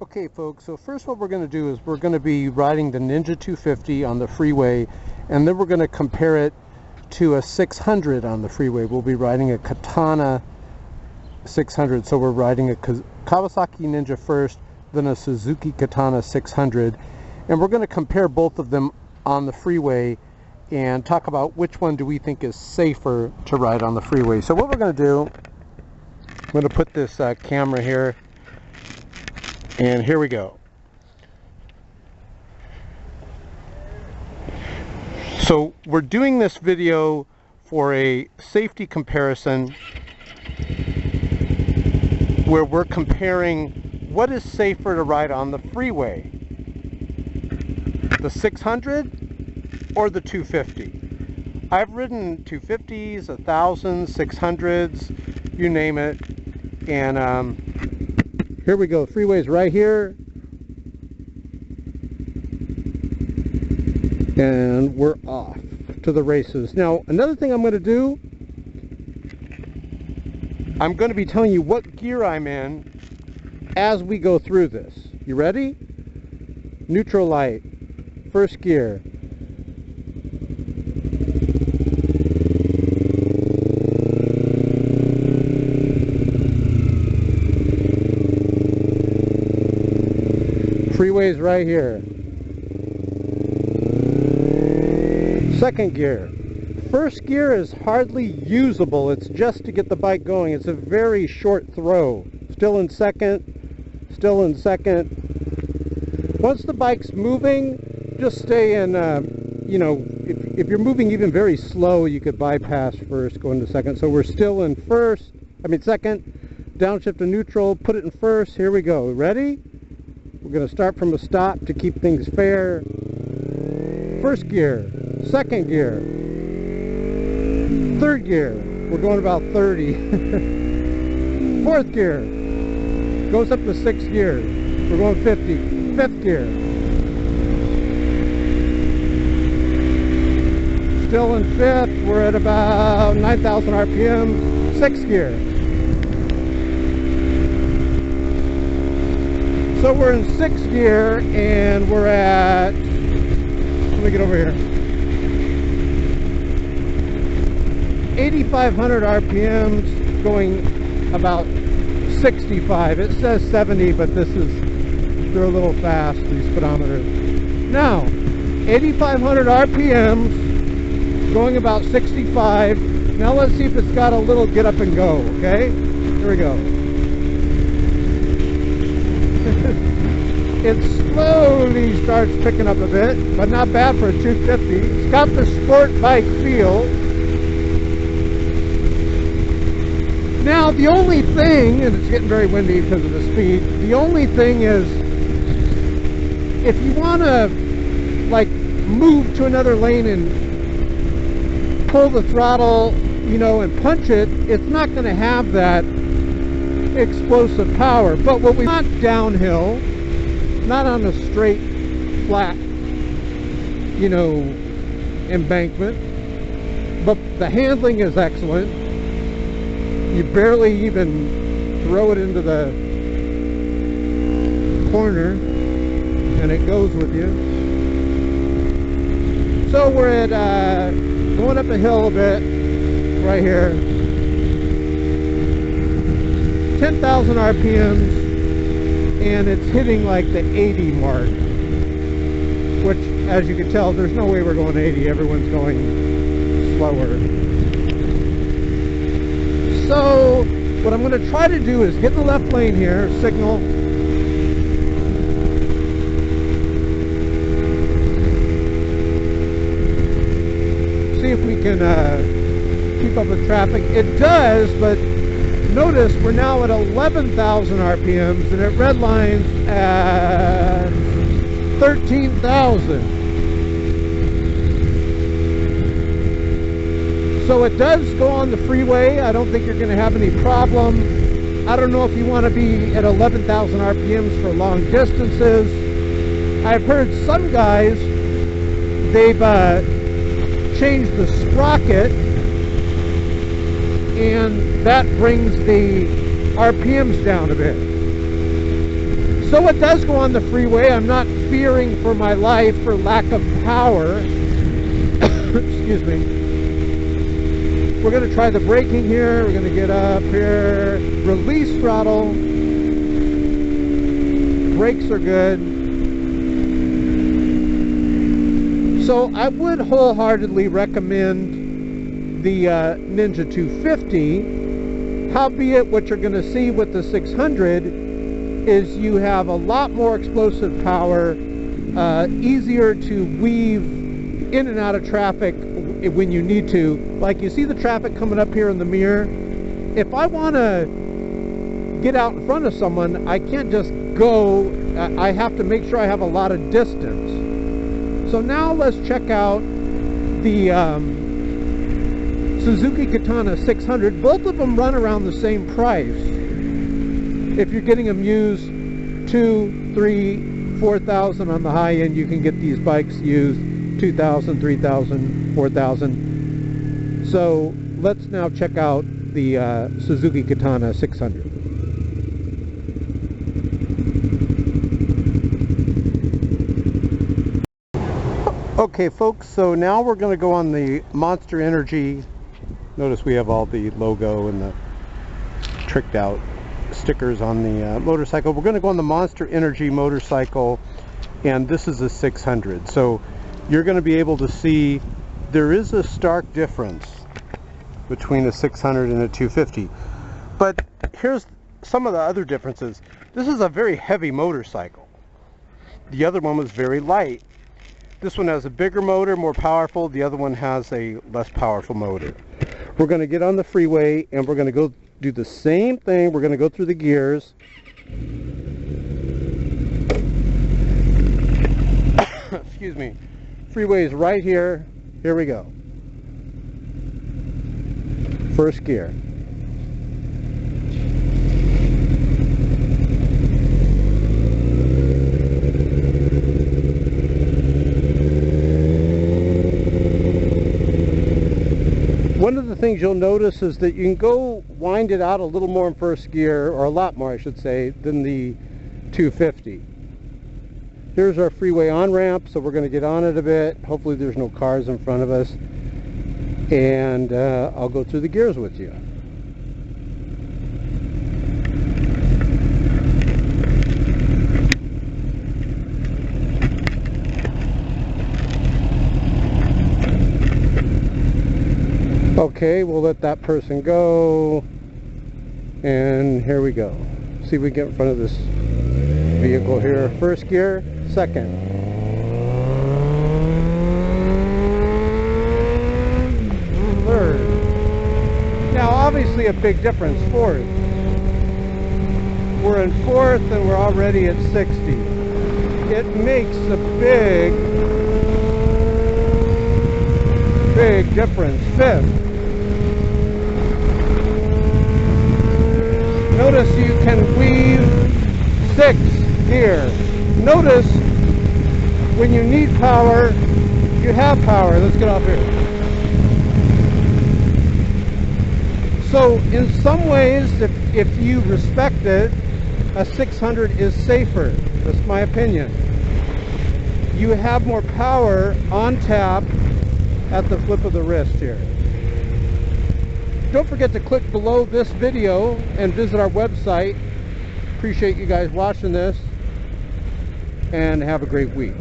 Okay folks, so first what we're going to do is we're going to be riding the Ninja 250 on the freeway, and then we're going to compare it to a 600 on the freeway. We'll be riding a Katana 600, so we're riding a Kawasaki Ninja first, then a Suzuki Katana 600, and we're going to compare both of them on the freeway and talk about which one do we think is safer to ride on the freeway. So what we're going to do, I'm going to put this camera here. And here we go. So we're doing this video for a safety comparison where we're comparing what is safer to ride on the freeway, the 600 or the 250. I've ridden 250s, 1000s, 600s, you name it, and here we go. Freeway's right here. And we're off to the races. Now, another thing I'm going to do, I'm going to be telling you what gear I'm in as we go through this. You ready? Neutral light. First gear. Freeway's right here. Second gear. First gear is hardly usable. It's just to get the bike going. It's a very short throw. Still in second. Still in second. Once the bike's moving, just stay in, you know, if you're moving even very slow, you could bypass first, go into second. So we're still in second. Downshift to neutral, put it in first. Here we go. Ready? We're going to start from a stop to keep things fair. First gear, second gear, third gear, we're going about 30. Fourth gear, goes up to 6 gears, we're going 50. Fifth gear, still in fifth, we're at about 9,000 RPM. Sixth gear. So we're in 6th gear and we're at, let me get over here, 8,500 RPMs, going about 65. It says 70, but they're a little fast, these speedometers. Now, 8,500 RPMs, going about 65. Now let's see if it's got a little get up and go, okay? Here we go. It slowly starts picking up a bit, but not bad for a 250. It's got the sport bike feel. Now the only thing, and it's getting very windy because of the speed, the only thing is, if you want to like move to another lane and pull the throttle, you know, and punch it, it's not going to have that explosive power. But what we want downhill, not on a straight, flat, you know, embankment, but the handling is excellent. You barely even throw it into the corner, and it goes with you. So we're at, going up a hill a bit, right here, 10,000 RPMs, and it's hitting like the 80 mark, which, as you can tell, there's no way we're going 80. Everyone's going slower. So what I'm going to try to do is get in the left lane here, signal, see if we can keep up with traffic. It does, but notice we're now at 11,000 RPMs and it redlines at 13,000. So it does go on the freeway. I don't think you're going to have any problem. I don't know if you want to be at 11,000 RPMs for long distances. I've heard some guys, they've changed the sprocket, and that brings the RPMs down a bit. So it does go on the freeway. I'm not fearing for my life for lack of power. Excuse me. We're going to try the braking here. We're going to get up here, release throttle. Brakes are good. So I would wholeheartedly recommend the Ninja 250. Howbeit, what you're going to see with the 600 is you have a lot more explosive power, easier to weave in and out of traffic when you need to. Like, you see the traffic coming up here in the mirror. If I want to get out in front of someone, I can't just go. I have to make sure I have a lot of distance. So now let's check out the Suzuki Katana 600. Both of them run around the same price. If you're getting them used, 2, 3, 4,000 on the high end, you can get these bikes used 2,000, 3,000, 4,000. So let's now check out the Suzuki Katana 600. Okay folks, so now we're going to go on the Monster Energy. Notice we have all the logo and the tricked out stickers on the motorcycle. We're going to go on the Monster Energy motorcycle, and this is a 600. So you're going to be able to see there is a stark difference between a 600 and a 250. But here's some of the other differences. This is a very heavy motorcycle. The other one was very light. This one has a bigger motor, more powerful. The other one has a less powerful motor. We're going to get on the freeway and we're going to go do the same thing. We're going to go through the gears. Excuse me. Freeway is right here. Here we go. First gear. One of the things you'll notice is that you can go wind it out a little more in first gear, or a lot more I should say, than the 250. Here's our freeway on-ramp, so we're going to get on it a bit. Hopefully there's no cars in front of us. And I'll go through the gears with you. Okay, we'll let that person go. And here we go. See if we get in front of this vehicle here. First gear, second. Third. Now obviously a big difference, fourth. We're in fourth and we're already at 60. It makes a big difference. Fifth. Notice you can weave. Sixth gear. Notice when you need power, you have power. Let's get off here. So in some ways, if you respect it, a 600 is safer. That's my opinion. You have more power on tap at the flip of the wrist here. Don't forget to click below this video and visit our website. Appreciate you guys watching this, and have a great week.